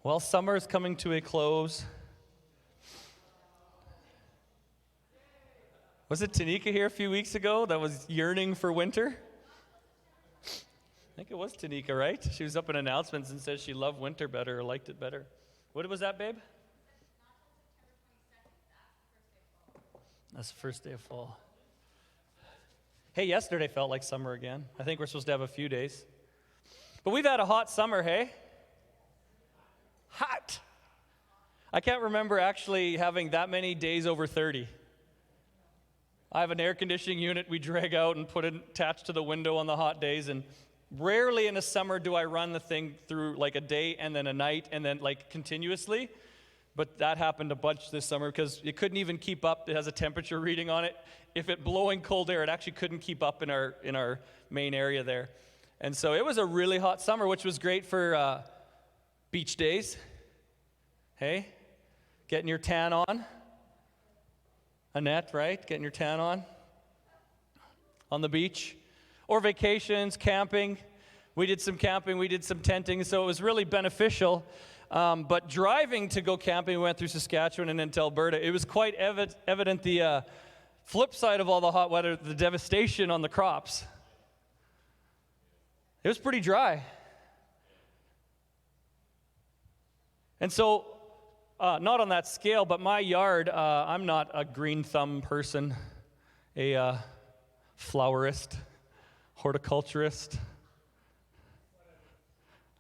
Well, summer is coming to a close. Was it Tanika here a few weeks ago that was yearning for winter? I think it was Tanika, right? She was up in announcements and said she loved winter better or liked it better. What was that, babe? That's the first day of fall. Hey, yesterday felt like summer again. I think we're supposed to have a few days. But we've had a hot summer, hey? Hot. I can't remember actually having that many days over 30. I have an air conditioning unit we drag out and put it attached to the window on the hot days, and rarely in a summer do I run the thing through like a day and then a night and then like continuously. But that happened a bunch this summer because it couldn't even keep up. It has a temperature reading on it. If it blowing cold air, it actually couldn't keep up in our main area there. And so it was a really hot summer, which was great for beach days. Hey, getting your tan on. Annette, right? Getting your tan on the beach. Or vacations, camping. We did some camping, we did some tenting, so it was really beneficial. But driving to go camping, we went through Saskatchewan and into Alberta. It was quite evident the flip side of all the hot weather, the devastation on the crops. It was pretty dry. And so, not on that scale, but my yard, I'm not a green thumb person, a flowerist, horticulturist,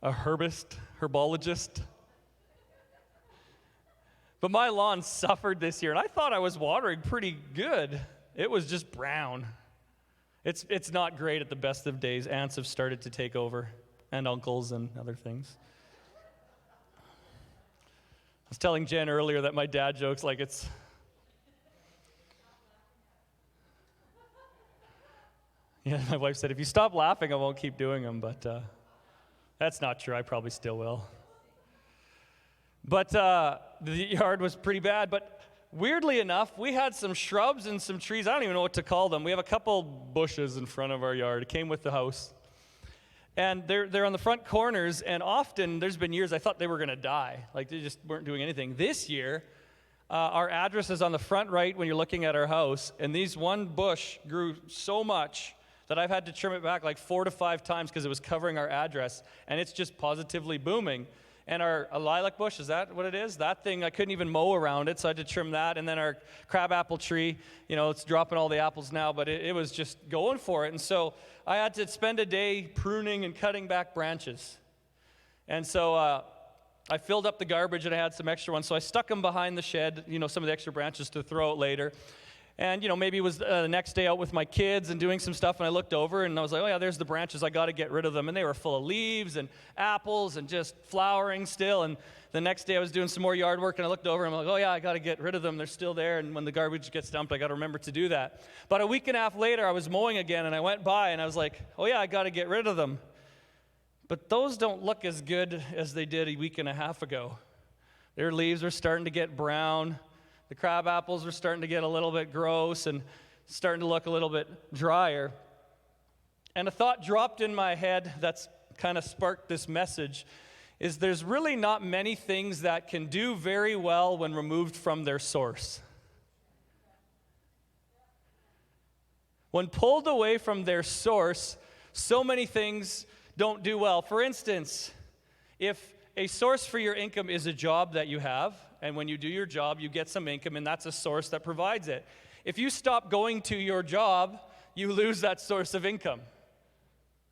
a herbologist. But my lawn suffered this year, and I thought I was watering pretty good. It was just brown. It's not great at the best of days. Ants have started to take over, and uncles and other things. I was telling Jen earlier that my dad jokes like it's... Yeah, my wife said, if you stop laughing, I won't keep doing them, but that's not true. I probably still will. But the yard was pretty bad, but weirdly enough, we had some shrubs and some trees. I don't even know what to call them. We have a couple bushes in front of our yard. It came with the house. And they're on the front corners, and often, there's been years I thought they were going to die. Like, they just weren't doing anything. This year, our address is on the front right when you're looking at our house, and these one bush grew so much that I've had to trim it back like 4 to 5 times because it was covering our address, and it's just positively booming. And a lilac bush, is that what it is? That thing, I couldn't even mow around it, so I had to trim that. And then our crabapple tree, it's dropping all the apples now, but it was just going for it. And so I had to spend a day pruning and cutting back branches. And so I filled up the garbage, and I had some extra ones, so I stuck them behind the shed, some of the extra branches to throw out later. And, maybe it was the next day out with my kids and doing some stuff, and I looked over, and I was like, oh, yeah, there's the branches. I got to get rid of them. And they were full of leaves and apples and just flowering still. And the next day I was doing some more yard work, and I looked over, and I'm like, oh, yeah, I got to get rid of them. They're still there, and when the garbage gets dumped, I got to remember to do that. But a week and a half later, I was mowing again, and I went by, and I was like, oh, yeah, I got to get rid of them. But those don't look as good as they did a week and a half ago. Their leaves are starting to get brown. The crab apples were starting to get a little bit gross and starting to look a little bit drier. And a thought dropped in my head that's kind of sparked this message is there's really not many things that can do very well when removed from their source. When pulled away from their source, so many things don't do well. For instance, if a source for your income is a job that you have, and when you do your job, you get some income, and that's a source that provides it. If you stop going to your job, you lose that source of income,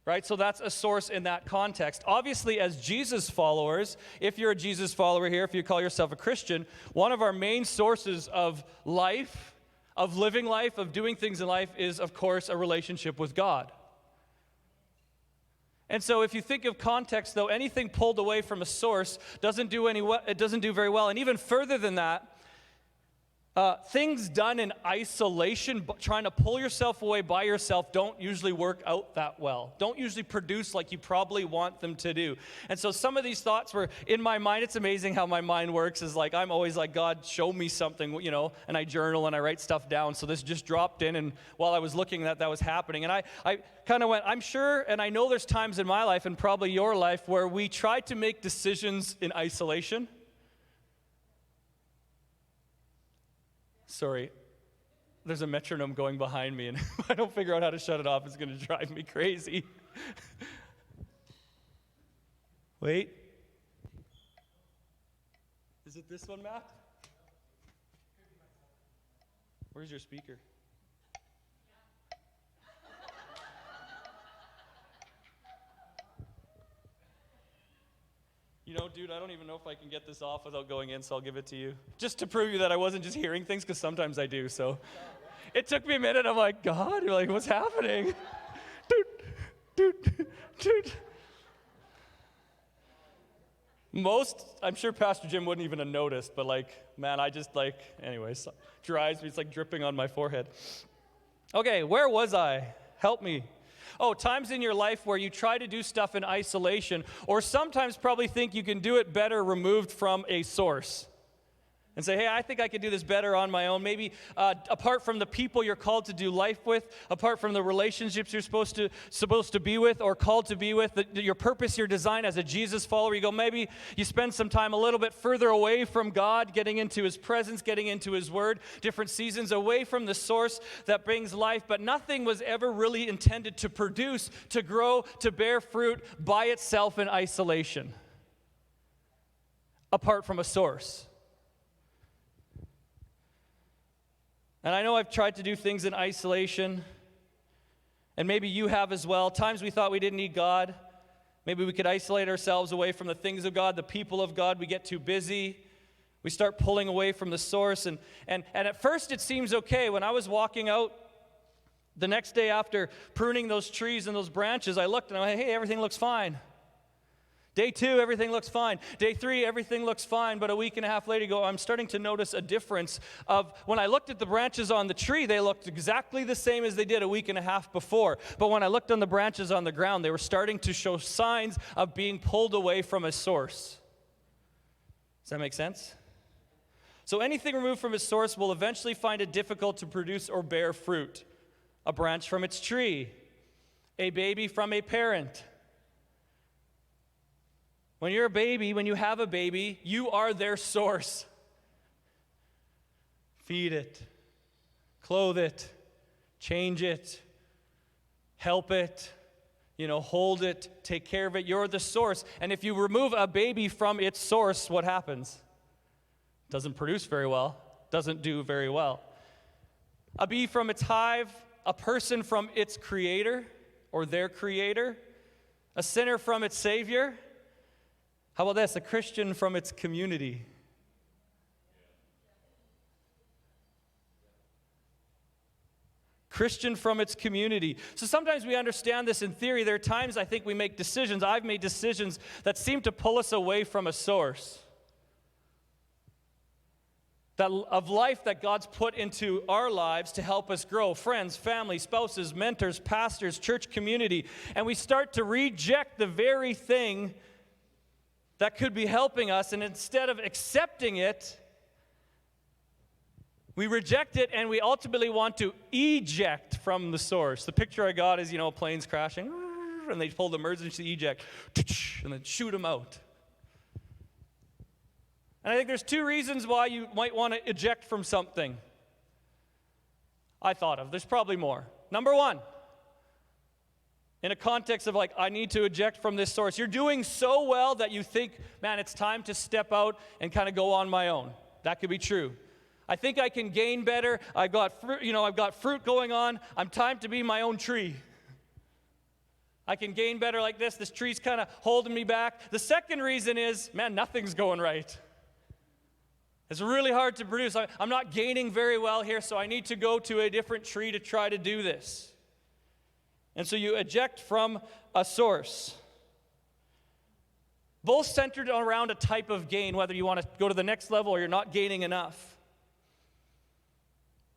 right? So that's a source in that context. Obviously, as Jesus followers, if you're a Jesus follower here, if you call yourself a Christian, one of our main sources of life, of living life, of doing things in life is, of course, a relationship with God. And so if you think of context, though, anything pulled away from a source doesn't do very well. And even further than that, Things done in isolation, trying to pull yourself away by yourself, don't usually work out that well. Don't usually produce like you probably want them to do. And so some of these thoughts were in my mind. It's amazing how my mind works. Is like I'm always like, God, show me something, and I journal and I write stuff down. So this just dropped in, and while I was looking at that was happening. And I kind of went, I'm sure, and I know there's times in my life and probably your life where we try to make decisions in isolation. Sorry, there's a metronome going behind me, and if I don't figure out how to shut it off, it's going to drive me crazy. Wait. Is it this one, Matt? Where's your speaker? Dude, I don't even know if I can get this off without going in, so I'll give it to you. Just to prove you that I wasn't just hearing things, because sometimes I do, so. It took me a minute. I'm like, God, you're like, what's happening? Dude. I'm sure Pastor Jim wouldn't even have noticed, but anyways, drives me, it's like dripping on my forehead. Okay, where was I? Help me. Oh, times in your life where you try to do stuff in isolation, or sometimes probably think you can do it better removed from a source. And say, hey, I think I could do this better on my own. Maybe apart from the people you're called to do life with, apart from the relationships you're supposed to be with or called to be with, your purpose, your design as a Jesus follower. You go, maybe you spend some time a little bit further away from God, getting into His presence, getting into His Word, different seasons away from the source that brings life. But nothing was ever really intended to produce, to grow, to bear fruit by itself in isolation, apart from a source. And I know I've tried to do things in isolation, and maybe you have as well. Times we thought we didn't need God. Maybe we could isolate ourselves away from the things of God, the people of God. We get too busy. We start pulling away from the source. And at first it seems okay. When I was walking out the next day after pruning those trees and those branches, I looked and I went, hey, everything looks fine. Day 2, everything looks fine. Day 3, everything looks fine. But a week and a half later, I'm starting to notice a difference of when I looked at the branches on the tree, they looked exactly the same as they did a week and a half before. But when I looked on the branches on the ground, they were starting to show signs of being pulled away from a source. Does that make sense? So anything removed from its source will eventually find it difficult to produce or bear fruit. A branch from its tree, a baby from a parent. When you're a baby, when you have a baby, you are their source. Feed it, clothe it, change it, help it, hold it, take care of it. You're the source. And if you remove a baby from its source, what happens? Doesn't produce very well, doesn't do very well. A bee from its hive, a person from its creator or their creator, a sinner from its savior. How about this? A Christian from its community. Christian from its community. So sometimes we understand this in theory. There are times I think we make decisions. I've made decisions that seem to pull us away from a source of life that God's put into our lives to help us grow. Friends, family, spouses, mentors, pastors, church community. And we start to reject the very thing that could be helping us, and instead of accepting it, we reject it, and we ultimately want to eject from the source. The picture I got is, planes crashing, and they pull the emergency eject, and then shoot them out. And I think there's 2 reasons why you might want to eject from something. I thought of. There's probably more. Number 1. In a context of I need to eject from this source. You're doing so well that you think, man, it's time to step out and kind of go on my own. That could be true. I think I can gain better. I've got fruit going on. I'm time to be my own tree. I can gain better like this. This tree's kind of holding me back. The second reason is, man, nothing's going right. It's really hard to produce. I'm not gaining very well here, so I need to go to a different tree to try to do this. And so you eject from a source. Both centered around a type of gain, whether you want to go to the next level or you're not gaining enough.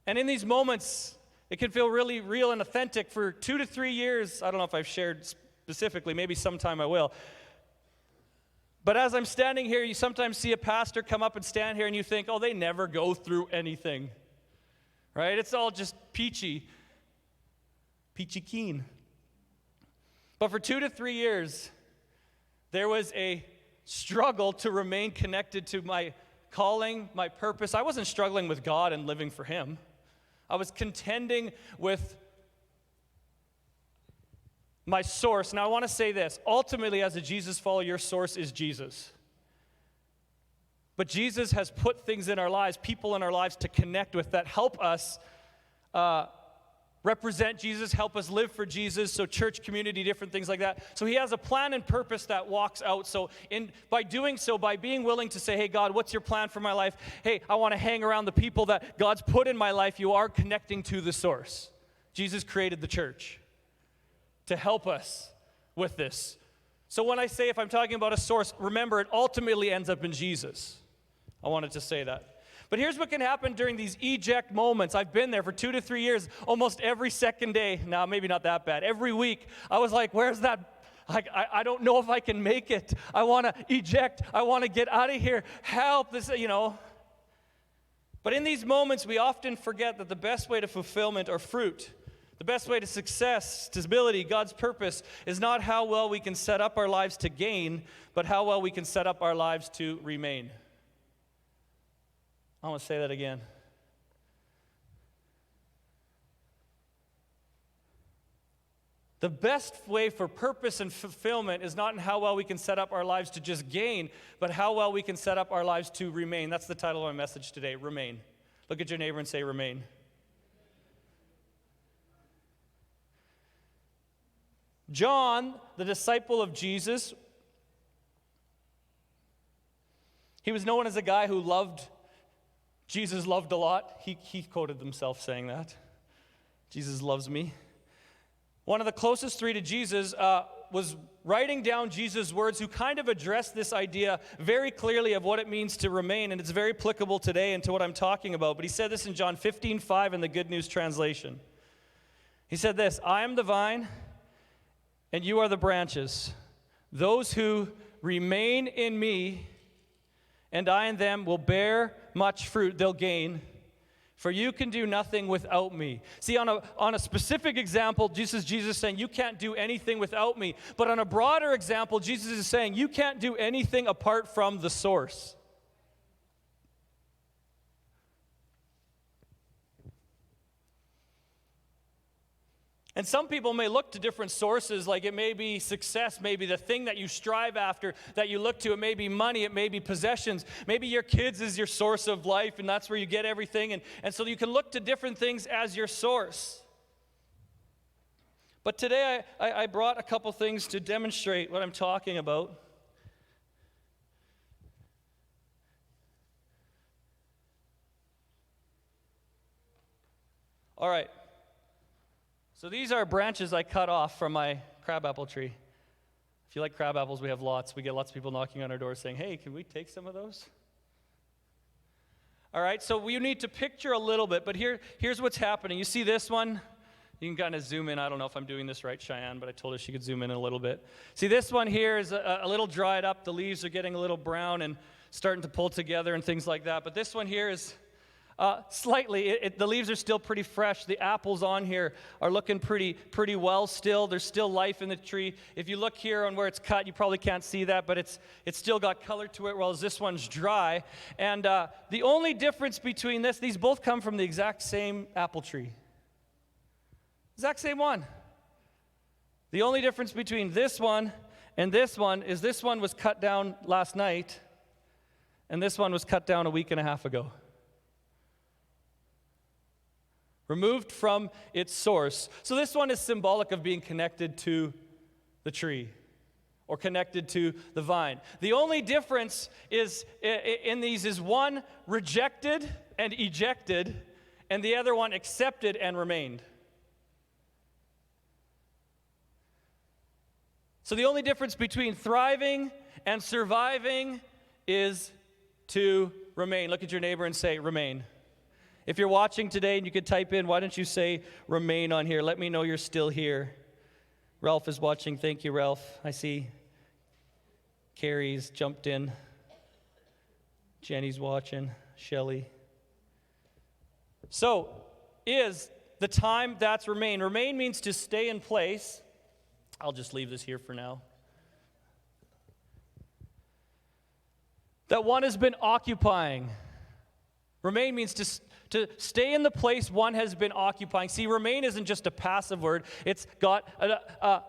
And in these moments, it can feel really real and authentic for 2 to 3 years. I don't know if I've shared specifically, maybe sometime I will. But as I'm standing here, you sometimes see a pastor come up and stand here and you think, oh, they never go through anything, right? It's all just peachy keen. But for 2 to 3 years, there was a struggle to remain connected to my calling, my purpose. I wasn't struggling with God and living for Him. I was contending with my source. Now, I want to say this. Ultimately, as a Jesus follower, your source is Jesus. But Jesus has put things in our lives, people in our lives to connect with that help us represent Jesus, help us live for Jesus, so church, community, different things like that. So He has a plan and purpose that walks out. So by doing so, by being willing to say, hey, God, what's your plan for my life? Hey, I want to hang around the people that God's put in my life. You are connecting to the source. Jesus created the church to help us with this. So when I say if I'm talking about a source, remember it ultimately ends up in Jesus. I wanted to say that. But here's what can happen during these eject moments. I've been there for 2 to 3 years, almost every second day. Now, maybe not that bad. Every week, I was like, where's that? I don't know if I can make it. I want to eject. I want to get out of here. Help, this, But in these moments, we often forget that the best way to fulfillment or fruit, the best way to success, stability, God's purpose, is not how well we can set up our lives to gain, but how well we can set up our lives to remain. I want to say that again. The best way for purpose and fulfillment is not in how well we can set up our lives to just gain, but how well we can set up our lives to remain. That's the title of my message today, Remain. Look at your neighbor and say, Remain. John, the disciple of Jesus, he was known as a guy who Jesus loved a lot. He quoted himself saying that. Jesus loves me. One of the closest three to Jesus was writing down Jesus' words, who kind of addressed this idea very clearly of what it means to remain, and it's very applicable today into what I'm talking about. But he said this in John 15:5 in the Good News Translation. He said this, I am the vine, and you are the branches. Those who remain in me, and I in them will bear much fruit they'll gain, for you can do nothing without me. See, on a specific example, Jesus is saying, you can't do anything without me. But on a broader example, Jesus is saying, you can't do anything apart from the source. And some people may look to different sources, like it may be success, maybe the thing that you strive after, that you look to. It may be money, it may be possessions. Maybe your kids is your source of life, and that's where you get everything. And so you can look to different things as your source. But today I brought a couple things to demonstrate what I'm talking about. All right. So these are branches I cut off from my crabapple tree. If you like crab apples, we have lots. We get lots of people knocking on our door saying, hey, can we take some of those? All right, so we need to picture a little bit, but here's what's happening. You see this one? You can kind of zoom in. I don't know if I'm doing this right, Cheyenne, but I told her she could zoom in a little bit. See, this one here is a little dried up. The leaves are getting a little brown and starting to pull together and things like that. But this one here is slightly, the leaves are still pretty fresh. The apples on here are looking pretty well still. There's still life in the tree. If you look here on where it's cut, you probably can't see that, but it's still got color to it, whereas this one's dry. And the only difference between these both come from the exact same apple tree. Exact same one. The only difference between this one and this one is this one was cut down last night, and this one was cut down a week and a half ago. Removed from its source. So this one is symbolic of being connected to the tree or connected to the vine. The only difference is in these is one rejected and ejected, and the other one accepted and remained. So the only difference between thriving and surviving is to remain. Look at your neighbor and say, remain. If you're watching today and you could type in, why don't you say remain on here? Let me know you're still here. Ralph is watching. Thank you, Ralph. I see Carrie's jumped in. Jenny's watching. Shelley. So, is the time that's remain. Remain means to stay in place. I'll just leave this here for now. That one has been occupying. Remain means to stay in the place one has been occupying. See, remain isn't just a passive word. It's got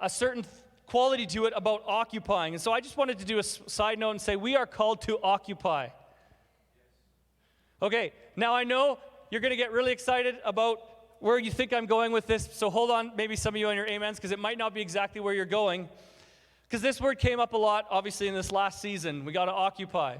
a certain quality to it about occupying. And so I just wanted to do a side note and say we are called to occupy. Okay, now I know you're going to get really excited about where you think I'm going with this. So hold on, maybe some of you on your amens, because it might not be exactly where you're going. Because this word came up a lot, obviously, in this last season. We got to occupy.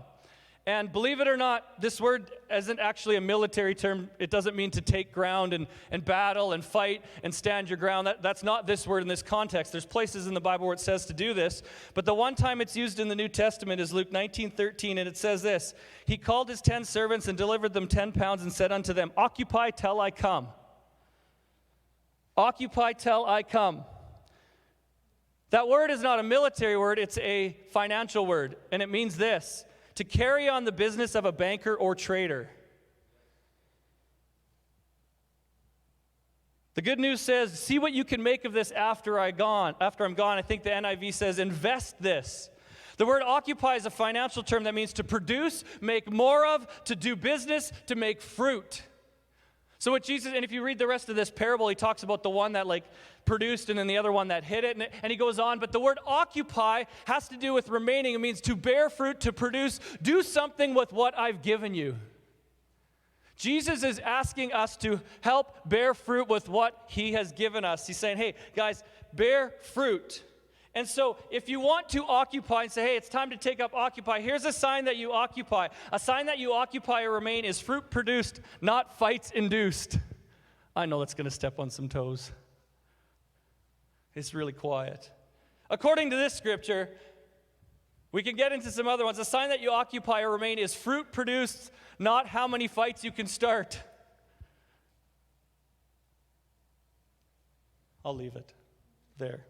And believe it or not, this word isn't actually a military term. It doesn't mean to take ground and battle and fight and stand your ground. That's not this word in this context. There's places in the Bible where it says to do this. But the one time it's used in the New Testament is Luke 19:13, and it says this. He called his 10 servants and delivered them 10 pounds and said unto them, occupy till I come. Occupy till I come. That word is not a military word. It's a financial word. And it means this. To carry on the business of a banker or trader. The good news says, see what you can make of this after I'm gone. I think the NIV says, invest this. The word occupy is a financial term that means to produce, make more of, to do business, to make fruit. So what Jesus, and if you read the rest of this parable, he talks about the one that produced and then the other one that hid it, and he goes on. But the word occupy has to do with remaining. It means to bear fruit, to produce, do something with what I've given you. Jesus is asking us to help bear fruit with what he has given us. He's saying, hey, guys, bear fruit. And so if you want to occupy and say, hey, it's time to take up occupy, here's a sign that you occupy. A sign that you occupy or remain is fruit produced, not fights induced. I know that's going to step on some toes. It's really quiet. According to this scripture, we can get into some other ones. A sign that you occupy or remain is fruit produced, not how many fights you can start. I'll leave it there.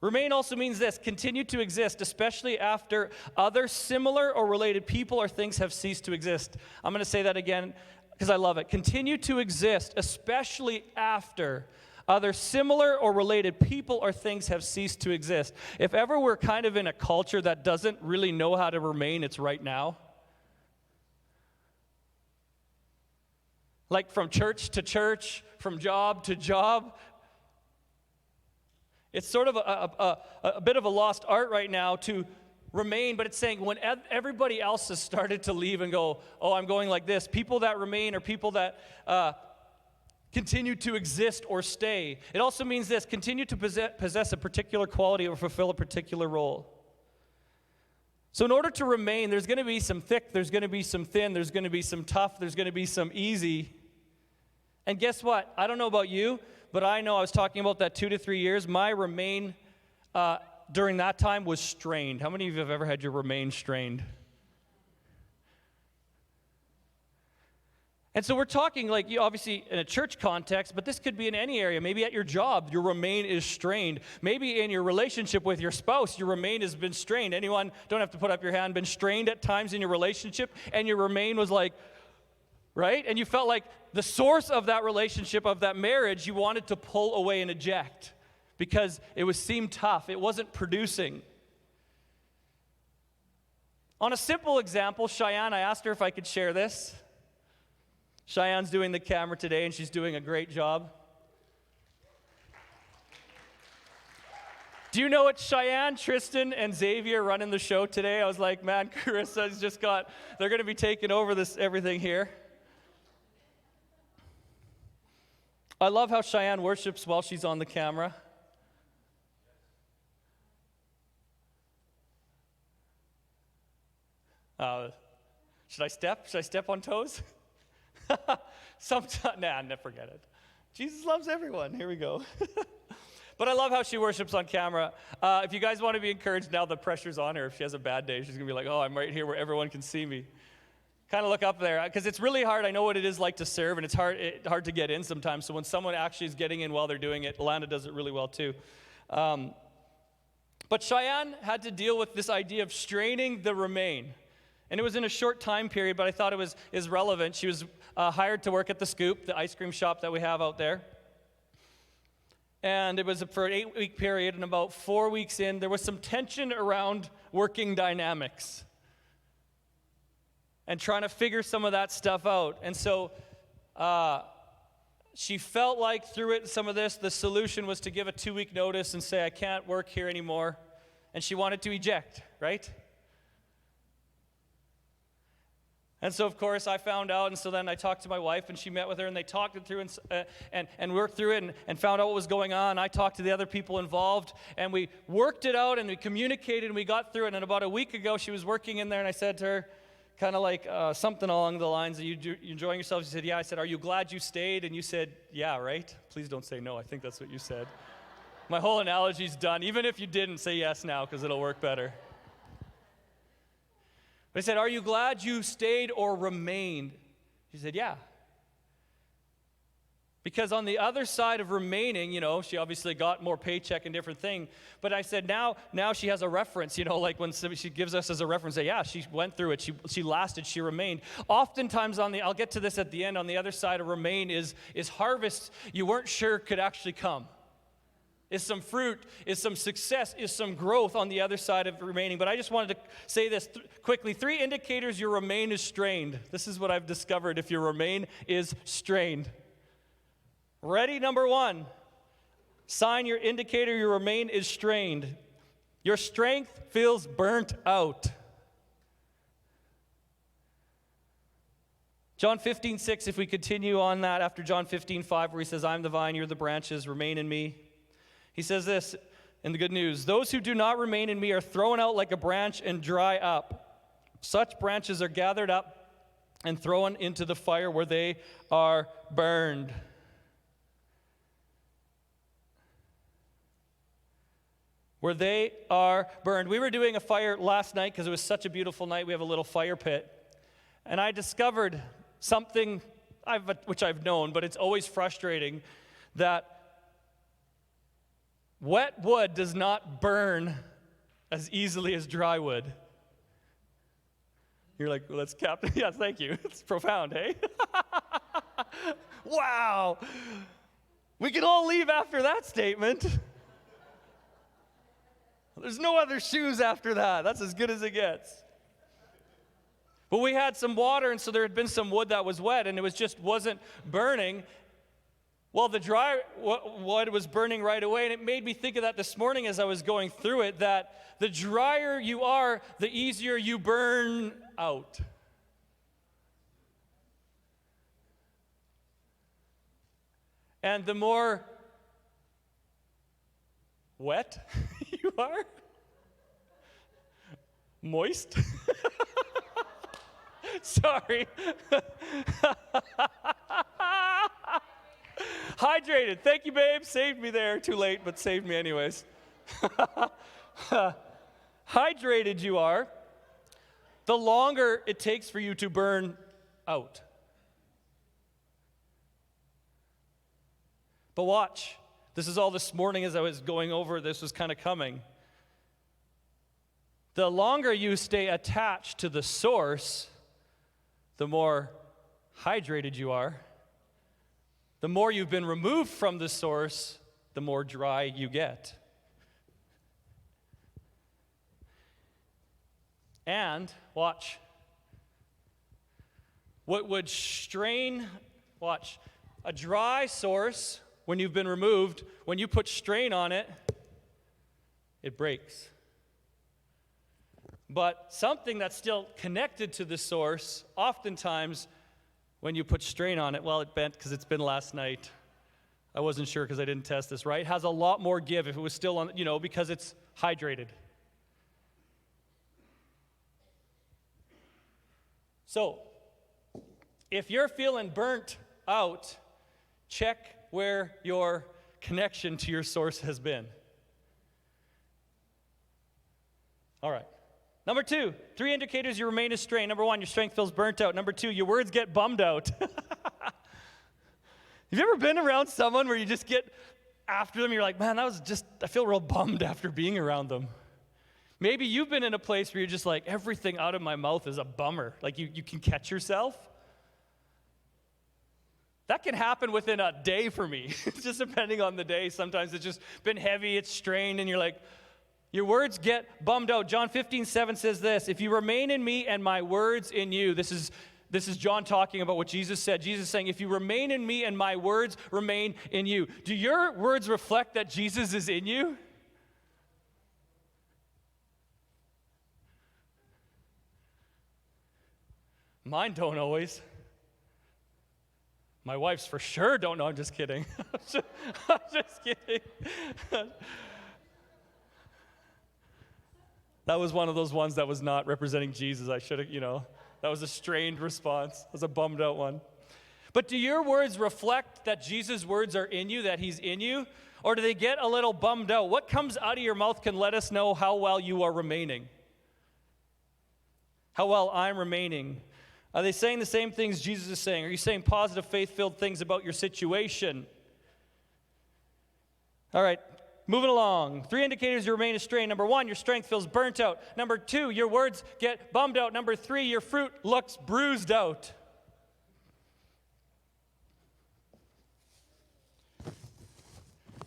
Remain also means this, continue to exist, especially after other similar or related people or things have ceased to exist. I'm going to say that again because I love it. Continue to exist, especially after other similar or related people or things have ceased to exist. If ever we're kind of in a culture that doesn't really know how to remain, it's right now. Like from church to church, from job to job. It's sort of a bit of a lost art right now to remain, but it's saying when everybody else has started to leave and go, oh, I'm going like this, people that remain are people that continue to exist or stay. It also means this, continue to possess a particular quality or fulfill a particular role. So in order to remain, there's going to be some thick, there's going to be some thin, there's going to be some tough, there's going to be some easy. And guess what? I don't know about you, but I know I was talking about that 2 to 3 years. My remain during that time was strained. How many of you have ever had your remain strained? And so we're talking obviously in a church context, but this could be in any area. Maybe at your job, your remain is strained. Maybe in your relationship with your spouse, your remain has been strained. Anyone, don't have to put up your hand, been strained at times in your relationship, and your remain was right? And you felt like the source of that relationship, of that marriage, you wanted to pull away and eject because it seemed tough. It wasn't producing. On a simple example, Cheyenne, I asked her if I could share this. Cheyenne's doing the camera today, and she's doing a great job. Do you know what Cheyenne, Tristan, and Xavier running the show today? I was like, man, Carissa's they're going to be taking over everything here. I love how Cheyenne worships while she's on the camera. Should I step on toes? Sometimes, forget it. Jesus loves everyone. Here we go. But I love how she worships on camera. If you guys want to be encouraged, now the pressure's on her. If she has a bad day, she's going to be like, oh, I'm right here where everyone can see me. kind of look up there, because it's really hard. I know what it is like to serve, and it's hard to get in sometimes. So when someone actually is getting in while they're doing it, Alana does it really well too. But Cheyenne had to deal with this idea of straining the romaine. And it was in a short time period, but I thought it is relevant. She was hired to work at the Scoop, the ice cream shop that we have out there. And it was for an 8-week period, and about 4 weeks in, there was some tension around working dynamics and trying to figure some of that stuff out. And so she felt like through it, some of this, the solution was to give a 2-week notice and say, I can't work here anymore. And she wanted to eject, right? And so, of course, I found out, and so then I talked to my wife, and she met with her, and they talked it through and worked through it and found out what was going on. I talked to the other people involved, and we worked it out, and we communicated, and we got through it. And about a week ago, she was working in there, and I said to her, kind of like something along the lines, you enjoying yourself? She said, yeah. I said, are you glad you stayed? And you said, yeah, right? Please don't say no. I think that's what you said. My whole analogy's done. Even if you didn't, say yes now, because it'll work better. I said, are you glad you stayed or remained? She said, yeah. Because on the other side of remaining, she obviously got more paycheck and different thing. But I said, now she has a reference, like when she gives us as a reference, say, yeah, she went through it, she lasted, she remained. Oftentimes I'll get to this at the end, on the other side of remain is harvest you weren't sure could actually come. Is some fruit, is some success, is some growth on the other side of remaining. But I just wanted to say this quickly. 3 indicators your remain is strained. This is what I've discovered if your remain is strained. Ready? Number 1. Sign your indicator your remain is strained. Your strength feels burnt out. John 15:6, if we continue on that after John 15:5, where he says, I'm the vine, you're the branches, remain in me. He says this in the good news, those who do not remain in me are thrown out like a branch and dry up. Such branches are gathered up and thrown into the fire where they are burned. Where they are burned. We were doing a fire last night because it was such a beautiful night. We have a little fire pit. And I discovered something which I've known, but it's always frustrating, that wet wood does not burn as easily as dry wood. You're like, well, that's Captain. Yes, thank you. It's profound, hey? Wow. We can all leave after that statement. There's no other shoes after that. That's as good as it gets. But we had some water, and so there had been some wood that was wet, and it wasn't burning. Well, the dry wood was burning right away, and it made me think of that this morning as I was going through it, that the drier you are, the easier you burn out. And the more wet you are, moist. Sorry. Hydrated. Thank you, babe. Saved me there. Too late, but saved me anyways. Hydrated you are, the longer it takes for you to burn out. But watch. This is all this morning as I was going over, this was kind of coming. The longer you stay attached to the source, the more hydrated you are. The more you've been removed from the source, the more dry you get. And, watch, what would strain, watch, a dry source, when you've been removed, when you put strain on it, it breaks. But something that's still connected to the source, oftentimes, when you put strain on it, well, it bent because it's been last night. I wasn't sure because I didn't test this, right? It has a lot more give if it was still on, because it's hydrated. So, if you're feeling burnt out, check where your connection to your source has been. All right. Number 2, 3 indicators you remain estranged. Number 1, your strength feels burnt out. Number 2, your words get bummed out. Have you ever been around someone where you just get after them, you're like, man, I feel real bummed after being around them. Maybe you've been in a place where you're just like, everything out of my mouth is a bummer. Like you can catch yourself. That can happen within a day for me. It's just depending on the day. Sometimes it's just been heavy, it's strained, and you're like, your words get bummed out. John 15:7 says this, if you remain in me and my words in you. This is John talking about what Jesus said. Jesus is saying, if you remain in me and my words remain in you. Do your words reflect that Jesus is in you? Mine don't always. My wife's for sure don't know. I'm just kidding. I'm just kidding. That was one of those ones that was not representing Jesus. I should have, that was a strained response. That was a bummed out one. But do your words reflect that Jesus' words are in you, that he's in you? Or do they get a little bummed out? What comes out of your mouth can let us know how well you are remaining. How well I'm remaining. Are they saying the same things Jesus is saying? Are you saying positive, faith-filled things about your situation? All right, moving along. 3 indicators you remain estranged. Number 1, your strength feels burnt out. Number 2, your words get bummed out. Number 3, your fruit looks bruised out.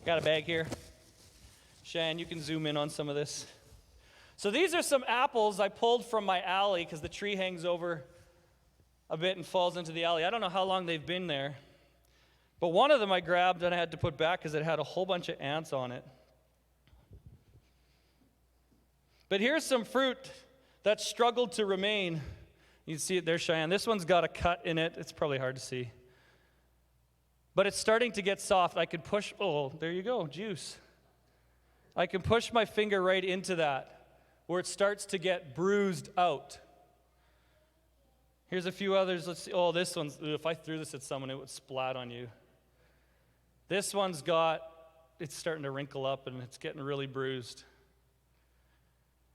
Got a bag here. Shan, you can zoom in on some of this. So these are some apples I pulled from my alley because the tree hangs over a bit and falls into the alley. I don't know how long they've been there. But one of them I grabbed and I had to put back because it had a whole bunch of ants on it. But here's some fruit that struggled to remain. You can see it there, Cheyenne. This one's got a cut in it. It's probably hard to see. But it's starting to get soft. I could push, there you go, juice. I can push my finger right into that where it starts to get bruised out. Here's a few others. Let's see. Oh, this one's, if I threw this at someone, it would splat on you. This one's it's starting to wrinkle up and it's getting really bruised.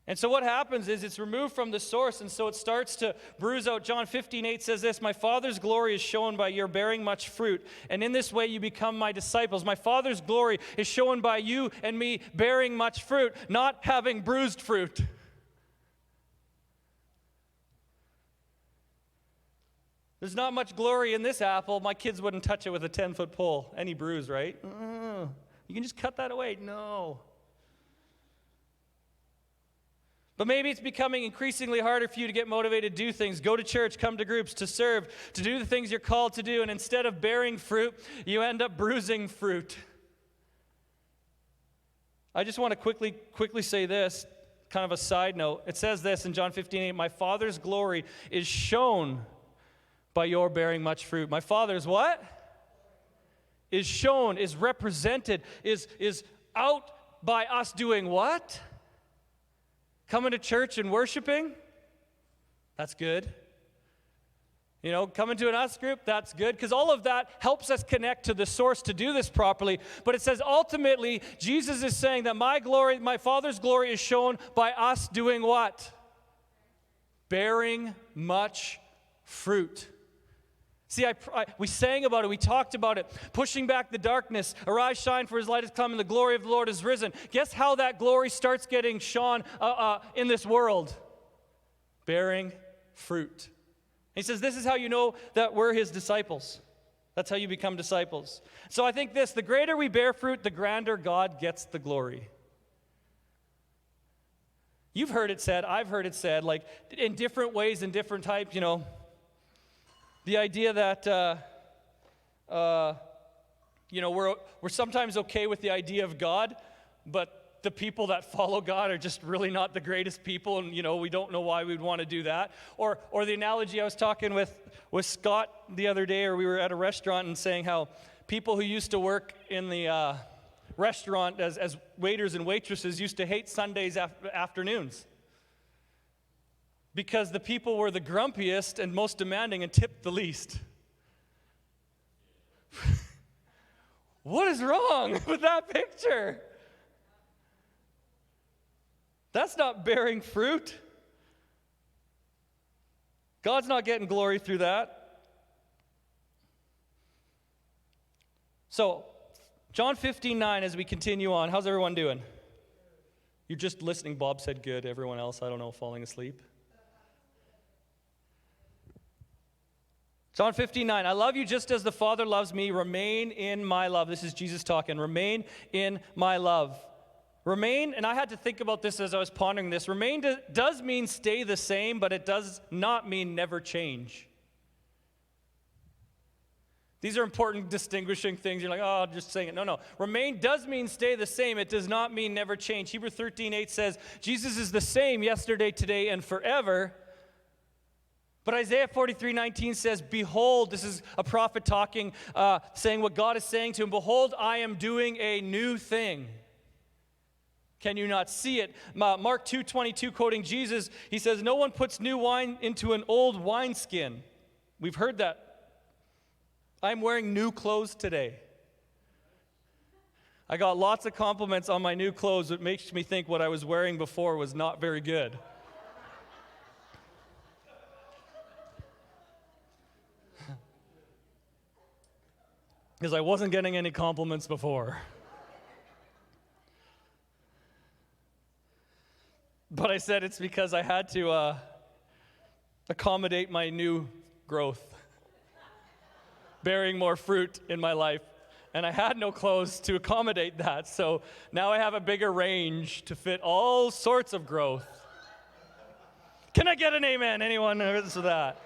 And so what happens is it's removed from the source, and so it starts to bruise out. John 15:8 says this, my Father's glory is shown by your bearing much fruit, and in this way you become my disciples. My Father's glory is shown by you and me bearing much fruit, not having bruised fruit. There's not much glory in this apple. My kids wouldn't touch it with a 10-foot pole. Any bruise, right? You can just cut that away. No. But maybe it's becoming increasingly harder for you to get motivated to do things, go to church, come to groups, to serve, to do the things you're called to do, and instead of bearing fruit, you end up bruising fruit. I just want to quickly say this, kind of a side note. It says this in John 15:8, my Father's glory is shown by your bearing much fruit. My Father's what? Is shown, is represented, is out by us doing what? Coming to church and worshiping? That's good. Coming to an us group? That's good, because all of that helps us connect to the source to do this properly. But it says ultimately, Jesus is saying that my Father's glory is shown by us doing what? Bearing much fruit. See, we sang about it, we talked about it, pushing back the darkness. Arise, shine, for his light has come, and the glory of the Lord is risen. Guess how that glory starts getting shone in this world? Bearing fruit. He says, this is how you know that we're his disciples. That's how you become disciples. So I think the greater we bear fruit, the grander God gets the glory. You've heard it said, I've heard it said, like in different ways, in different types, the idea that, we're sometimes okay with the idea of God, but the people that follow God are just really not the greatest people, and, we don't know why we'd want to do that. Or the analogy I was talking with Scott the other day, or we were at a restaurant and saying how people who used to work in the restaurant as waiters and waitresses used to hate Sundays afternoons. Because the people were the grumpiest and most demanding and tipped the least. What is wrong with that picture? That's not bearing fruit. God's not getting glory through that. So, John 15:9, as we continue on. How's everyone doing? You're just listening. Bob said good. Everyone else, I don't know, falling asleep. John 15:9, I love you just as the Father loves me. Remain in my love. This is Jesus talking. Remain in my love. Remain, and I had to think about this as I was pondering this. Remain does mean stay the same, but it does not mean never change. These are important distinguishing things. You're like, oh, I'm just saying it. No. Remain does mean stay the same. It does not mean never change. Hebrews 13:8 says, Jesus is the same yesterday, today, and forever. But Isaiah 43:19 says, behold, this is a prophet talking, saying what God is saying to him, behold, I am doing a new thing. Can you not see it? Mark 2:22, quoting Jesus, he says, no one puts new wine into an old wineskin. We've heard that. I'm wearing new clothes today. I got lots of compliments on my new clothes, which makes me think what I was wearing before was not very good. Because I wasn't getting any compliments before. But I said it's because I had to accommodate my new growth, bearing more fruit in my life. And I had no clothes to accommodate that. So now I have a bigger range to fit all sorts of growth. Can I get an amen? Anyone for that?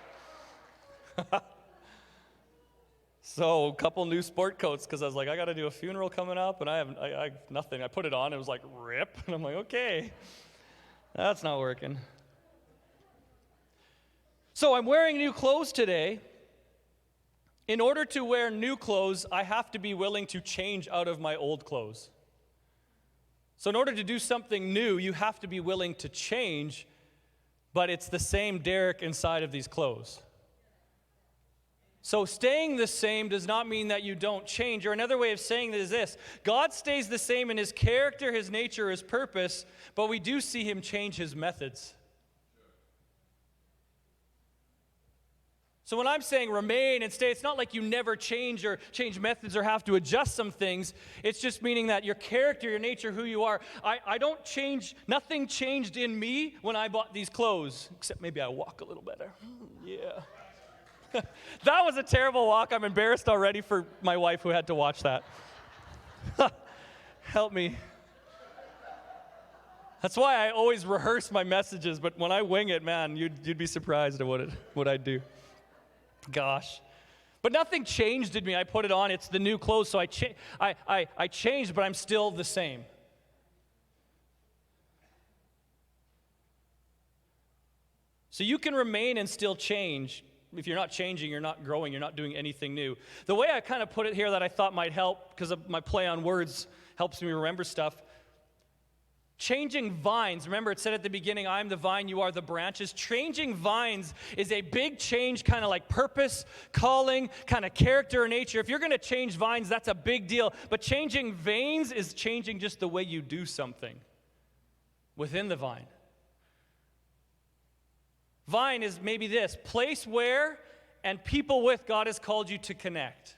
So a couple new sport coats, because I was like, I got to do a funeral coming up, and I have nothing. I put it on. It was like, rip. And I'm like, okay, that's not working. So I'm wearing new clothes today. In order to wear new clothes, I have to be willing to change out of my old clothes. So in order to do something new, you have to be willing to change, but it's the same Derek inside of these clothes. So staying the same does not mean that you don't change. Or another way of saying it is this: God stays the same in his character, his nature, his purpose, but we do see him change his methods. So when I'm saying remain and stay, it's not like you never change or change methods or have to adjust some things. It's just meaning that your character, your nature, who you are, I don't change. Nothing changed in me when I bought these clothes, except maybe I walk a little better. Yeah. That was a terrible walk. I'm embarrassed already for my wife who had to watch that. Help me. That's why I always rehearse my messages, but when I wing it, man, you'd be surprised at what I do. Gosh. But nothing changed in me. I put it on. It's the new clothes, so I changed, but I'm still the same. So you can remain and still change. If you're not changing, you're not growing, you're not doing anything new. The way I kind of put it here that I thought might help, because of my play on words helps me remember stuff. Changing vines, remember it said at the beginning, I'm the vine, you are the branches. Changing vines is a big change, kind of like purpose, calling, kind of character or nature. If you're going to change vines, that's a big deal. But changing veins is changing just the way you do something within the vine. Vine is maybe this: place where and people with God has called you to connect.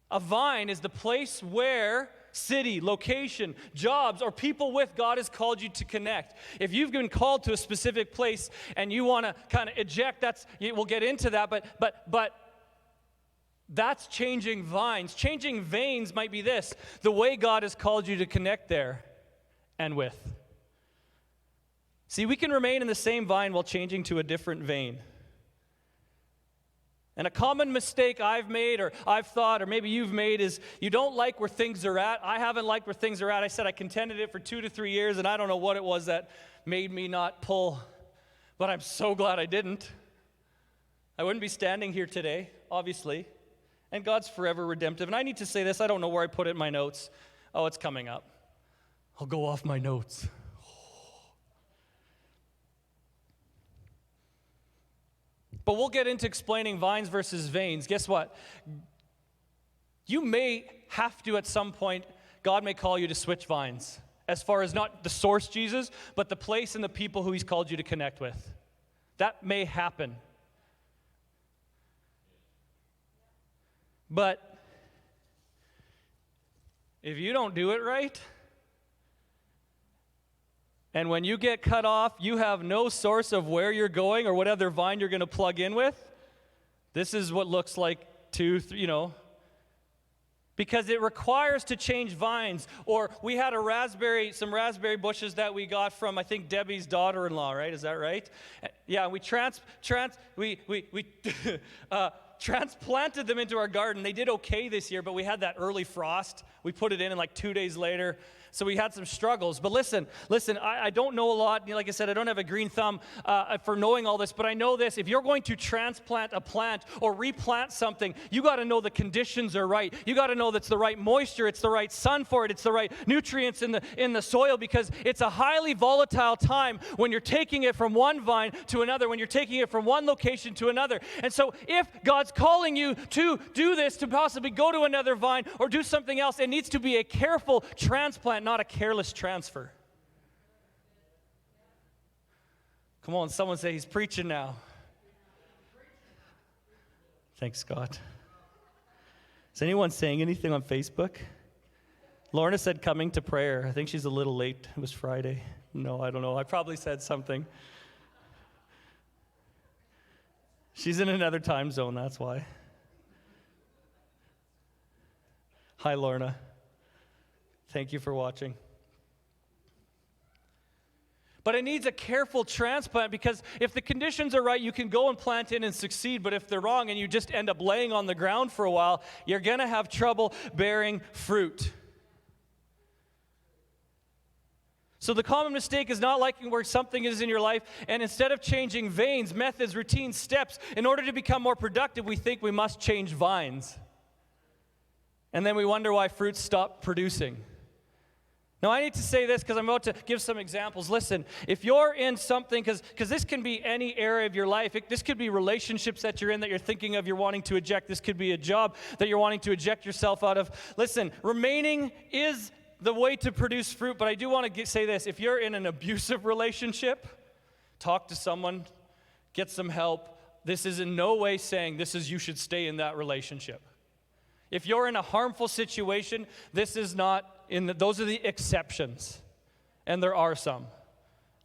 A vine is the place where city, location, jobs, or people with God has called you to connect. If you've been called to a specific place and you want to kind of eject, we'll get into that, but that's changing vines. Changing veins might be this: the way God has called you to connect there and with. See, we can remain in the same vine while changing to a different vein. And a common mistake I've made, or I've thought, or maybe you've made, is you don't like where things are at. I haven't liked where things are at. I said I contended it for 2 to 3 years, and I don't know what it was that made me not pull, but I'm so glad I didn't. I wouldn't be standing here today, obviously, and God's forever redemptive. And I need to say this, I don't know where I put it in my notes. Oh, it's coming up. I'll go off my notes. But we'll get into explaining vines versus veins. Guess what? You may have to, at some point, God may call you to switch vines. As far as not the source, Jesus, but the place and the people who he's called you to connect with. That may happen. But if you don't do it right, and when you get cut off, you have no source of where you're going or what other vine you're going to plug in with, this is what looks like because it requires to change vines. Or we had some raspberry bushes that we got from, I think, Debbie's daughter-in-law, right? Is that right? Yeah, we transplanted them into our garden. They did okay this year, but we had that early frost. We put it in and like 2 days later, so we had some struggles. But listen, I don't know a lot. Like I said, I don't have a green thumb for knowing all this, but I know this. If you're going to transplant a plant or replant something, you got to know the conditions are right. You got to know that's the right moisture, it's the right sun for it, it's the right nutrients in the soil, because it's a highly volatile time when you're taking it from one vine to another, when you're taking it from one location to another. And so if God's calling you to do this, to possibly go to another vine or do something else, it needs to be a careful transplant, not a careless transfer. Come on, someone say he's preaching now. Thanks, God. Is anyone saying anything on Facebook? Lorna said coming to prayer. I think she's a little late. It was Friday. No, I don't know. I probably said something. She's in another time zone, that's why. Hi, Lorna. Thank you for watching. But it needs a careful transplant, because if the conditions are right, you can go and plant in and succeed. But if they're wrong and you just end up laying on the ground for a while, you're going to have trouble bearing fruit. So the common mistake is not liking where something is in your life, and instead of changing veins, methods, routines, steps, in order to become more productive, we think we must change vines. And then we wonder why fruits stop producing. Now, I need to say this because I'm about to give some examples. Listen, if you're in something, because this can be any area of your life. This could be relationships that you're in that you're thinking of, you're wanting to eject. This could be a job that you're wanting to eject yourself out of. Listen, remaining is the way to produce fruit, but I do want to say this. If you're in an abusive relationship, talk to someone, get some help. This is in no way saying you should stay in that relationship. If you're in a harmful situation, this is not those are the exceptions, and there are some.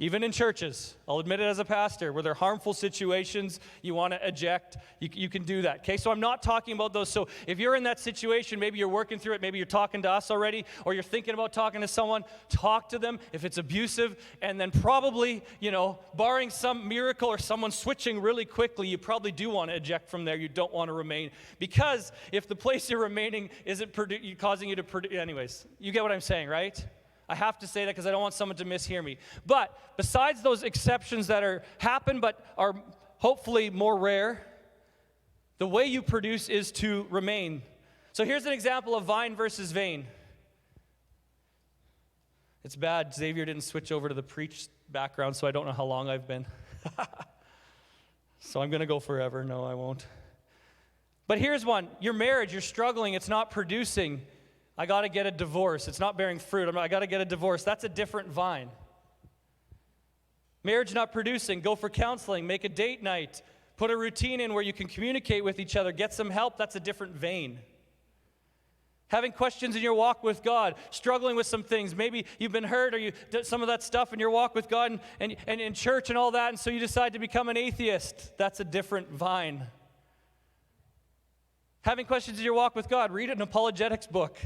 Even in churches, I'll admit it as a pastor, where there are harmful situations, you want to eject, you can do that, okay? So I'm not talking about those. So if you're in that situation, maybe you're working through it, maybe you're talking to us already, or you're thinking about talking to someone, talk to them if it's abusive, and then probably, barring some miracle or someone switching really quickly, you probably do want to eject from there. You don't want to remain, because if the place you're remaining isn't causing you to produce, anyways, you get what I'm saying, right? I have to say that because I don't want someone to mishear me. But besides those exceptions that happen but are hopefully more rare, the way you produce is to remain. So here's an example of vine versus vein. It's bad Xavier didn't switch over to the preach background, so I don't know how long I've been. So I'm going to go forever. No, I won't. But here's one. Your marriage, you're struggling. It's not producing. I got to get a divorce. It's not bearing fruit. I got to get a divorce. That's a different vine. Marriage not producing. Go for counseling. Make a date night. Put a routine in where you can communicate with each other. Get some help. That's a different vein. Having questions in your walk with God. Struggling with some things. Maybe you've been hurt, or you did some of that stuff in your walk with God and in church and all that, and so you decide to become an atheist. That's a different vine. Having questions in your walk with God. Read an apologetics book.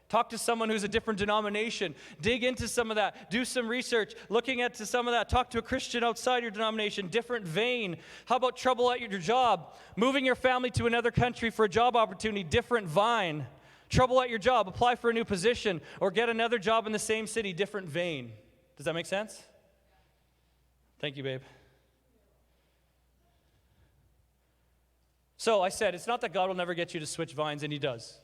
Talk to someone who's a different denomination. Dig into some of that. Do some research. Looking into some of that. Talk to a Christian outside your denomination. Different vein. How about trouble at your job? Moving your family to another country for a job opportunity. Different vine. Trouble at your job. Apply for a new position or get another job in the same city. Different vein. Does that make sense? Thank you, babe. So I said, it's not that God will never get you to switch vines, and He does.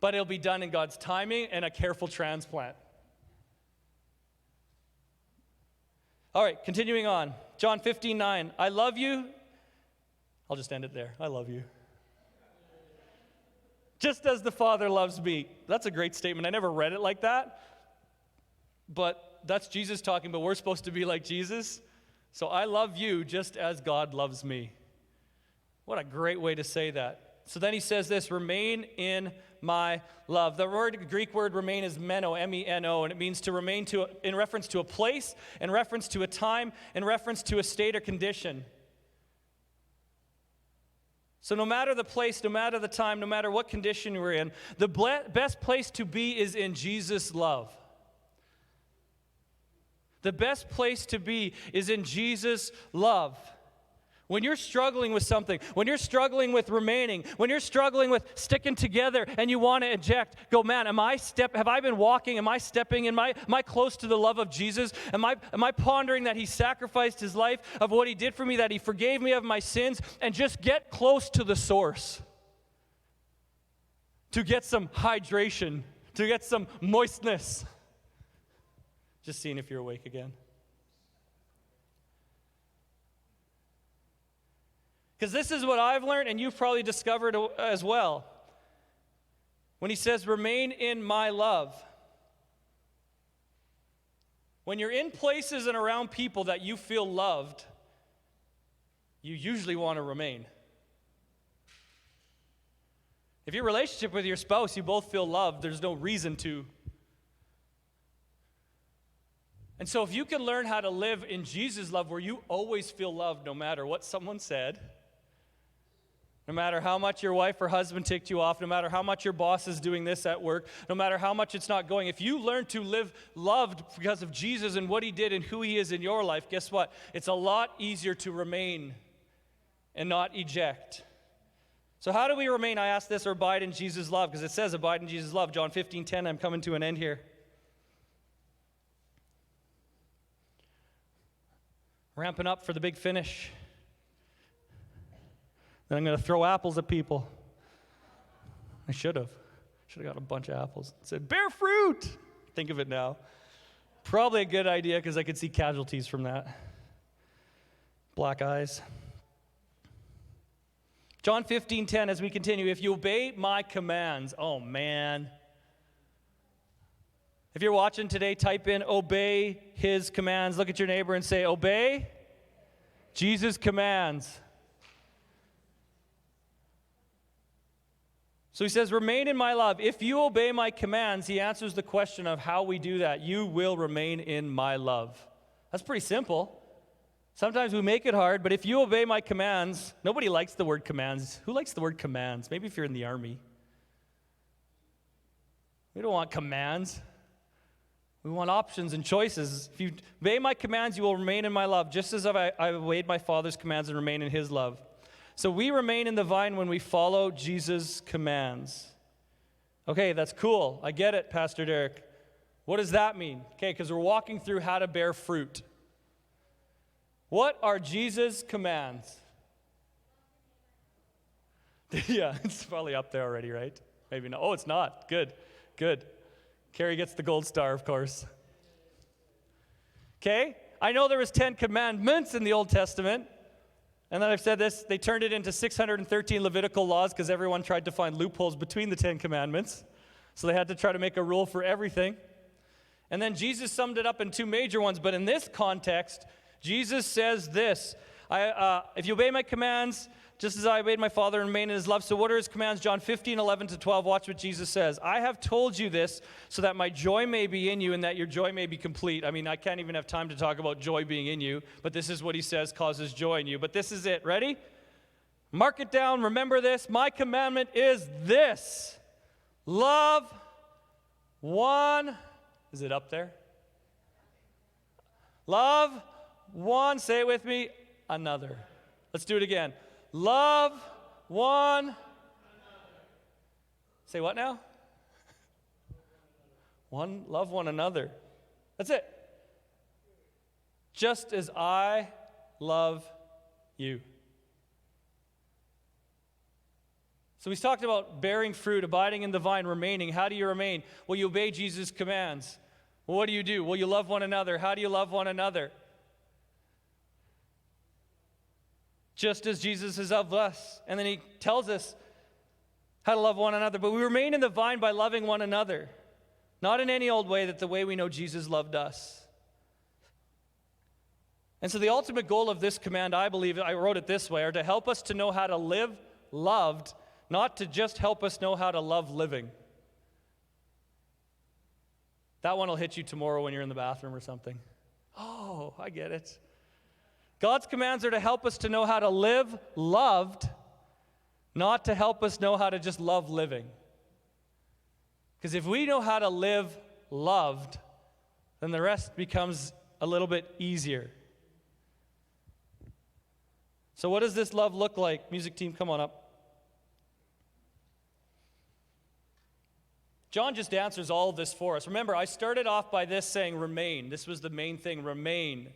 But it'll be done in God's timing and a careful transplant. All right, continuing on. John 15:9. I love you. I'll just end it there. I love you. Just as the Father loves me. That's a great statement. I never read it like that. But that's Jesus talking, but we're supposed to be like Jesus. So I love you just as God loves me. What a great way to say that. So then he says this, remain in my love. The Greek word remain is meno, M-E-N-O, and it means to remain in reference to a place, in reference to a time, in reference to a state or condition. So no matter the place, no matter the time, no matter what condition we're in, the best place to be is in Jesus' love. The best place to be is in Jesus' love. When you're struggling with something, when you're struggling with remaining, when you're struggling with sticking together and you want to eject, go, man, have I been walking? Am I stepping? Am I close to the love of Jesus? Am I pondering that he sacrificed his life, of what he did for me, that he forgave me of my sins, and just get close to the source to get some hydration, to get some moistness. Just seeing if you're awake again. Because this is what I've learned, and you've probably discovered as well. When he says, remain in my love. When you're in places and around people that you feel loved, you usually want to remain. If your relationship with your spouse, you both feel loved, there's no reason to. And so if you can learn how to live in Jesus' love, where you always feel loved no matter what someone said, no matter how much your wife or husband ticked you off, no matter how much your boss is doing this at work, no matter how much it's not going, if you learn to live loved because of Jesus and what he did and who he is in your life, guess what? It's a lot easier to remain and not eject. So how do we remain? I ask this, or abide in Jesus' love, because it says abide in Jesus' love. John 15:10, I'm coming to an end here. Ramping up for the big finish. Then I'm going to throw apples at people. I should have got a bunch of apples. It said, bear fruit. Think of it now. Probably a good idea, because I could see casualties from that. Black eyes. John 15:10, as we continue, if you obey my commands, oh man. If you're watching today, type in obey his commands. Look at your neighbor and say, obey Jesus' commands. So he says, remain in my love. If you obey my commands, he answers the question of how we do that. You will remain in my love. That's pretty simple. Sometimes we make it hard, but if you obey my commands, nobody likes the word commands. Who likes the word commands? Maybe if you're in the army. We don't want commands. We want options and choices. If you obey my commands, you will remain in my love, just as I obeyed my Father's commands and remain in his love. So we remain in the vine when we follow Jesus' commands. Okay, that's cool. I get it, Pastor Derek. What does that mean? Okay, because we're walking through how to bear fruit. What are Jesus' commands? Yeah, it's probably up there already, right? Maybe not. Oh, it's not. Good. Carrie gets the gold star, of course. Okay, I know there was 10 commandments in the Old Testament. And then I've said this, they turned it into 613 Levitical laws because everyone tried to find loopholes between the 10 commandments. So they had to try to make a rule for everything. And then Jesus summed it up in two major ones. But in this context, Jesus says this, if you obey my commands, just as I obeyed my Father and remain in his love. So what are his commands? John 15:11-12, watch what Jesus says. I have told you this so that my joy may be in you and that your joy may be complete. I mean, I can't even have time to talk about joy being in you, but this is what he says causes joy in you. But this is it. Ready? Mark it down. Remember this. My commandment is this. Love one. Is it up there? Love one. Say it with me. Another. Let's do it again. Love one another. Say what now? Love one another. That's it. Just as I love you. So he's talked about bearing fruit, abiding in the vine, remaining. How do you remain? Well, you obey Jesus' commands. Well, what do? Well, you love one another. How do you love one another? Just as Jesus is of us. And then he tells us how to love one another. But we remain in the vine by loving one another. Not in any old way, that the way we know Jesus loved us. And so the ultimate goal of this command, I believe, I wrote it this way, are to help us to know how to live loved, not to just help us know how to love living. That one will hit you tomorrow when you're in the bathroom or something. Oh, I get it. God's commands are to help us to know how to live loved, not to help us know how to just love living. Because if we know how to live loved, then the rest becomes a little bit easier. So what does this love look like? Music team, come on up. John just answers all of this for us. Remember, I started off by this saying remain. This was the main thing, remain.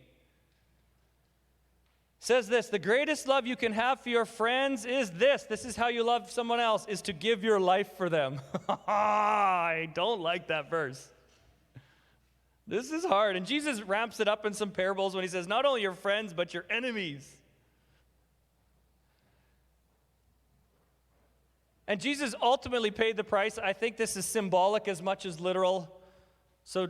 Says this, the greatest love you can have for your friends is this. This is how you love someone else, is to give your life for them. I don't like that verse. This is hard. And Jesus ramps it up in some parables when he says, not only your friends, but your enemies. And Jesus ultimately paid the price. I think this is symbolic as much as literal. So,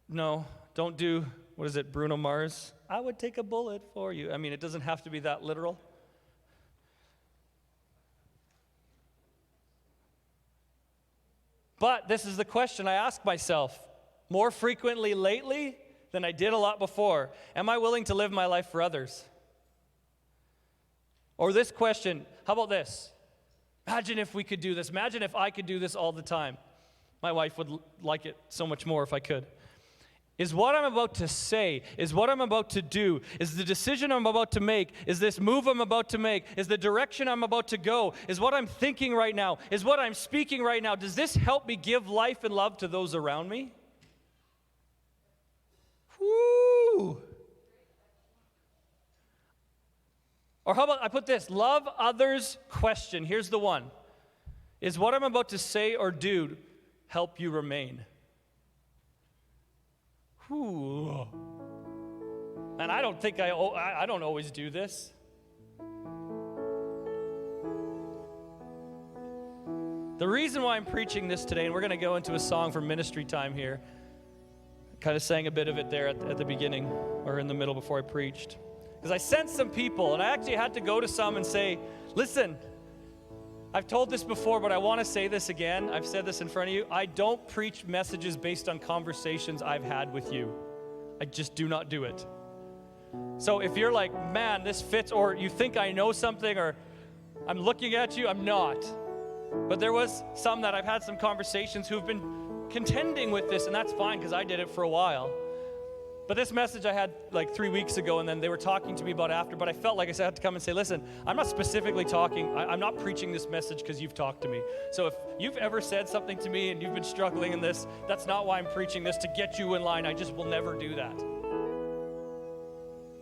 no, don't do, what is it, Bruno Mars? I would take a bullet for you. I mean, it doesn't have to be that literal. But this is the question I ask myself more frequently lately than I did a lot before. Am I willing to live my life for others? Or this question, how about this? Imagine if we could do this. Imagine if I could do this all the time. My wife would like it so much more if I could. Is what I'm about to say, is what I'm about to do, is the decision I'm about to make, is this move I'm about to make, is the direction I'm about to go, is what I'm thinking right now, is what I'm speaking right now, does this help me give life and love to those around me? Woo! Or how about I put this, love others question. Here's the one. Is what I'm about to say or do help you remain? Whew. And I don't think I don't always do this. The reason why I'm preaching this today, and we're going to go into a song from ministry time here. Kind of sang a bit of it there at the beginning or in the middle before I preached. Because I sensed some people, and I actually had to go to some and say, listen, I've told this before, but I want to say this again. I've said this in front of you. I don't preach messages based on conversations I've had with you. I just do not do it. So if you're like, man, this fits, or you think I know something, or I'm looking at you, I'm not. But there was some that I've had some conversations who've been contending with this, and that's fine because I did it for a while. But this message I had like 3 weeks ago, and then they were talking to me about after, but I felt like I had to come and say, listen, I'm not specifically talking, I'm not preaching this message because you've talked to me. So if you've ever said something to me and you've been struggling in this, that's not why I'm preaching this, to get you in line. I just will never do that.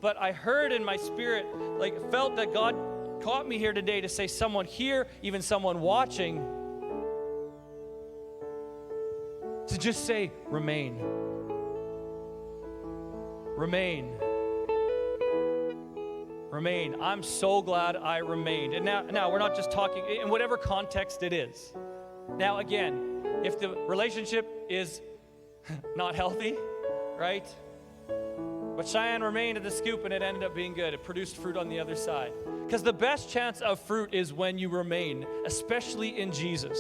But I heard in my spirit, like felt that God caught me here today to say someone here, even someone watching, to just say, remain. Remain. Remain. I'm so glad I remained. And now we're not just talking, in whatever context it is. Now again, if the relationship is not healthy, right? But Cheyenne remained at the scoop and it ended up being good. It produced fruit on the other side. Because the best chance of fruit is when you remain, especially in Jesus.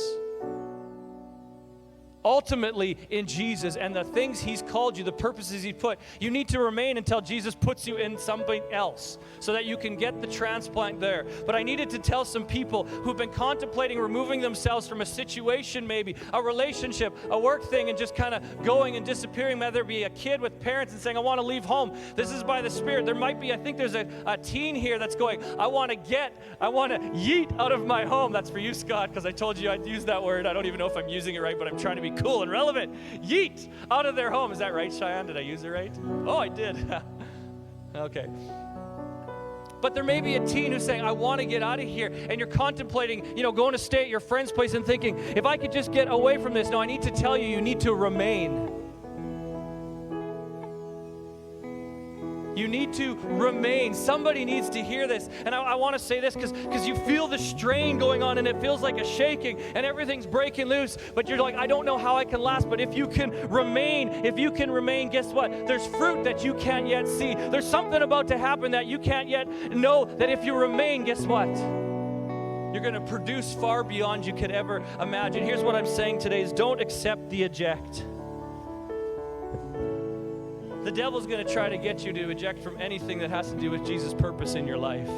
Ultimately in Jesus and the things he's called you, the purposes he put, you need to remain until Jesus puts you in something else so that you can get the transplant there. But I needed to tell some people who've been contemplating removing themselves from a situation, maybe a relationship, a work thing, and just kind of going and disappearing, whether it be a kid with parents and saying, I want to leave home. This is by the Spirit. There might be, I think there's a teen here that's going, I want to yeet out of my home. That's for you, Scott, because I told you I'd use that word. I don't even know if I'm using it right, but I'm trying to be cool and relevant. Yeet out of their home. Is that right, Cheyenne? Did I use it right? Oh, I did. Okay. But there may be a teen who's saying, I want to get out of here. And you're contemplating, going to stay at your friend's place and thinking, if I could just get away from this. No, I need to tell you, you need to remain. You need to remain. Somebody needs to hear this. And I want to say this because you feel the strain going on and it feels like a shaking and everything's breaking loose. But you're like, I don't know how I can last. But if you can remain, guess what? There's fruit that you can't yet see. There's something about to happen that you can't yet know, that if you remain, guess what? You're going to produce far beyond you could ever imagine. Here's what I'm saying today is don't accept the eject. The devil's going to try to get you to eject from anything that has to do with Jesus' purpose in your life.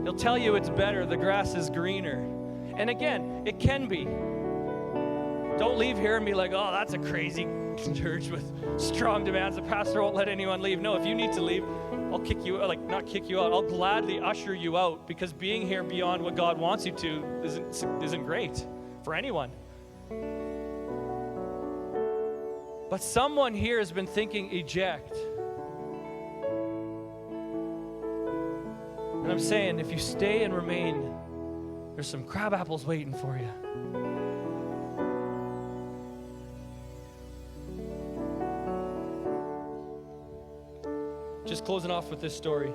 He'll tell you it's better, the grass is greener. And again, it can be. Don't leave here and be like, oh, that's a crazy church with strong demands. The pastor won't let anyone leave. No, if you need to leave, I'll kick you out, not kick you out. I'll gladly usher you out because being here beyond what God wants you to isn't great for anyone. But someone here has been thinking eject. And I'm saying, if you stay and remain, there's some crab apples waiting for you. Just closing off with this story.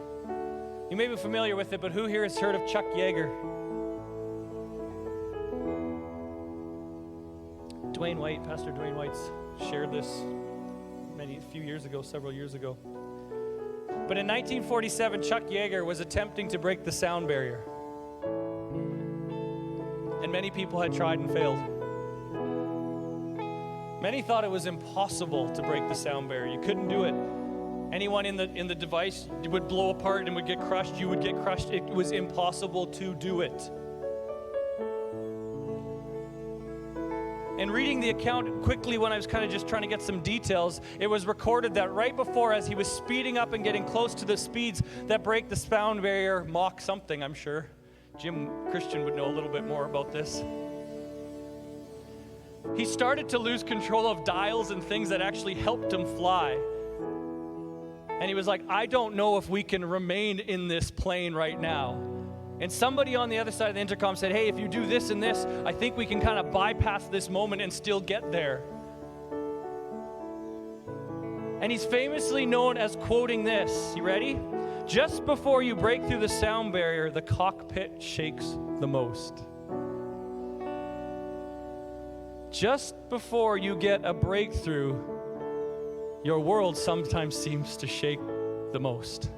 You may be familiar with it, but who here has heard of Chuck Yeager? Pastor Dwayne White's shared this several years ago. But in 1947, Chuck Yeager was attempting to break the sound barrier. And many people had tried and failed. Many thought it was impossible to break the sound barrier. You couldn't do it. Anyone in the device would blow apart and would get crushed. You would get crushed. It was impossible to do it. And reading the account quickly when I was kind of just trying to get some details, it was recorded that right before, as he was speeding up and getting close to the speeds that break the sound barrier, Mach something, I'm sure. Jim Christian would know a little bit more about this. He started to lose control of dials and things that actually helped him fly. And he was like, I don't know if we can remain in this plane right now. And somebody on the other side of the intercom said, hey, if you do this and this, I think we can kind of bypass this moment and still get there. And he's famously known as quoting this. You ready? Just before you break through the sound barrier, the cockpit shakes the most. Just before you get a breakthrough, your world sometimes seems to shake the most.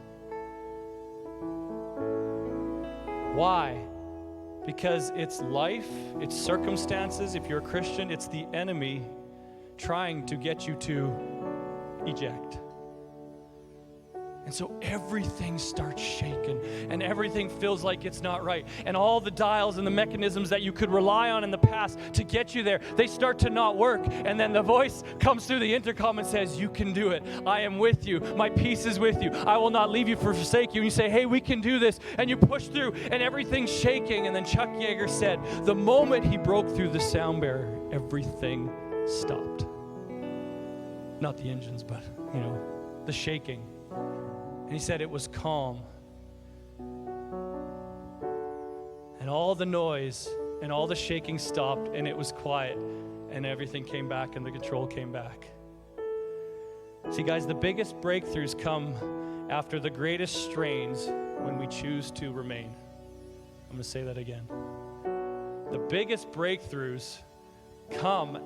Why? Because it's life, it's circumstances. If you're a Christian, it's the enemy trying to get you to eject. And so everything starts shaking and everything feels like it's not right. And all the dials and the mechanisms that you could rely on in the past to get you there, they start to not work. And then the voice comes through the intercom and says, you can do it. I am with you. My peace is with you. I will not leave you or forsake you. And you say, hey, we can do this. And you push through and everything's shaking. And then Chuck Yeager said, the moment he broke through the sound barrier, everything stopped. Not the engines, but, the shaking. And he said it was calm. And all the noise and all the shaking stopped, and it was quiet, and everything came back, and the control came back. See, guys, the biggest breakthroughs come after the greatest strains when we choose to remain. I'm going to say that again. The biggest breakthroughs come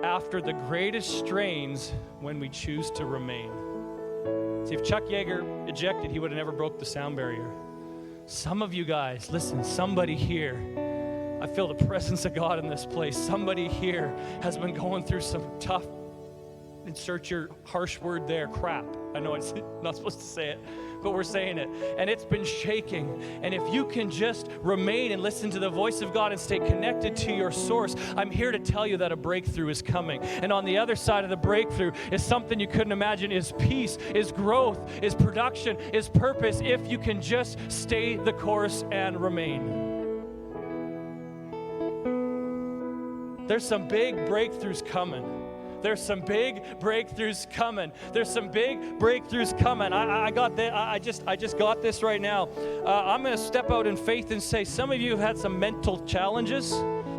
after the greatest strains when we choose to remain. See, if Chuck Yeager ejected, he would have never broke the sound barrier. Some of you guys, listen, somebody here, I feel the presence of God in this place. Somebody here has been going through some tough, insert your harsh word there, crap. I know it's not supposed to say it, but we're saying it. And it's been shaking. And if you can just remain and listen to the voice of God and stay connected to your source, I'm here to tell you that a breakthrough is coming. And on the other side of the breakthrough is something you couldn't imagine, is peace, is growth, is production, is purpose, if you can just stay the course and remain. There's some big breakthroughs coming. There's some big breakthroughs coming. There's some big breakthroughs coming. I got that. I just got this right now. I'm going to step out in faith and say some of you have had some mental challenges.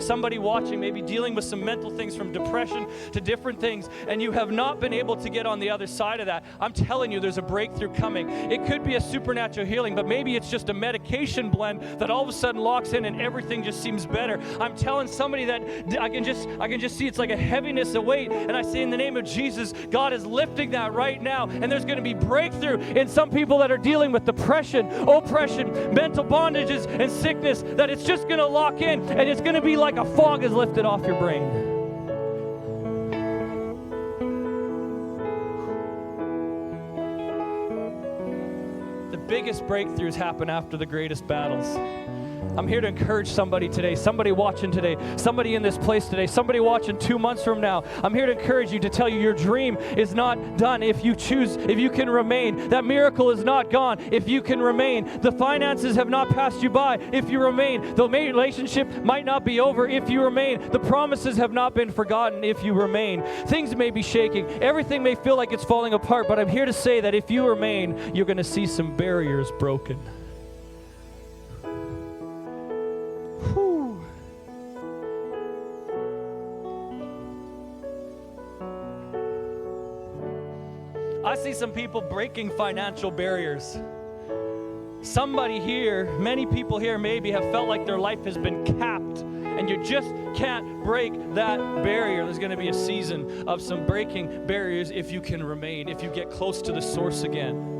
somebody watching maybe dealing with some mental things from depression to different things, and you have not been able to get on the other side of that, I'm telling you, there's a breakthrough coming. It could be a supernatural healing, but maybe it's just a medication blend that all of a sudden locks in and everything just seems better. I'm telling somebody that I can just see it's like a heaviness, a weight, and I say in the name of Jesus, God is lifting that right now, and there's going to be breakthrough in some people that are dealing with depression, oppression, mental bondages, and sickness, that it's just going to lock in, and it's going to be like a fog is lifted off your brain. The biggest breakthroughs happen after the greatest battles. I'm here to encourage somebody today, somebody watching today, somebody in this place today, somebody watching 2 months from now. I'm here to encourage you, to tell you your dream is not done if you choose, if you can remain. That miracle is not gone if you can remain. The finances have not passed you by if you remain. The relationship might not be over if you remain. The promises have not been forgotten if you remain. Things may be shaking. Everything may feel like it's falling apart, but I'm here to say that if you remain, you're going to see some barriers broken. I see some people breaking financial barriers. Somebody here, many people here maybe have felt like their life has been capped, and you just can't break that barrier. There's going to be a season of some breaking barriers if you can remain, if you get close to the source again.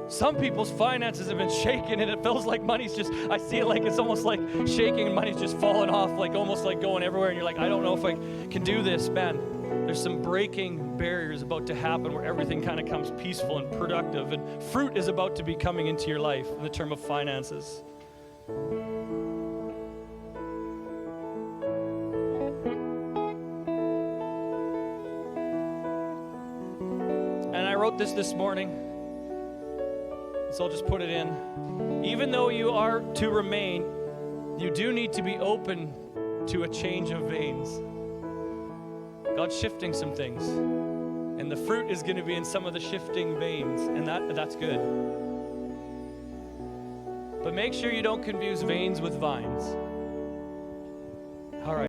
Some people's finances have been shaken, and it feels like money's just, I see it like it's almost like shaking and money's just falling off, like almost like going everywhere, and you're like, I don't know if I can do this, man. There's some breaking barriers about to happen where everything kind of comes peaceful and productive, and fruit is about to be coming into your life in the term of finances. And I wrote this morning, so I'll just put it in. Even though you are to remain, you do need to be open to a change of veins. God's shifting some things, and the fruit is going to be in some of the shifting veins, and that's good. But make sure you don't confuse veins with vines.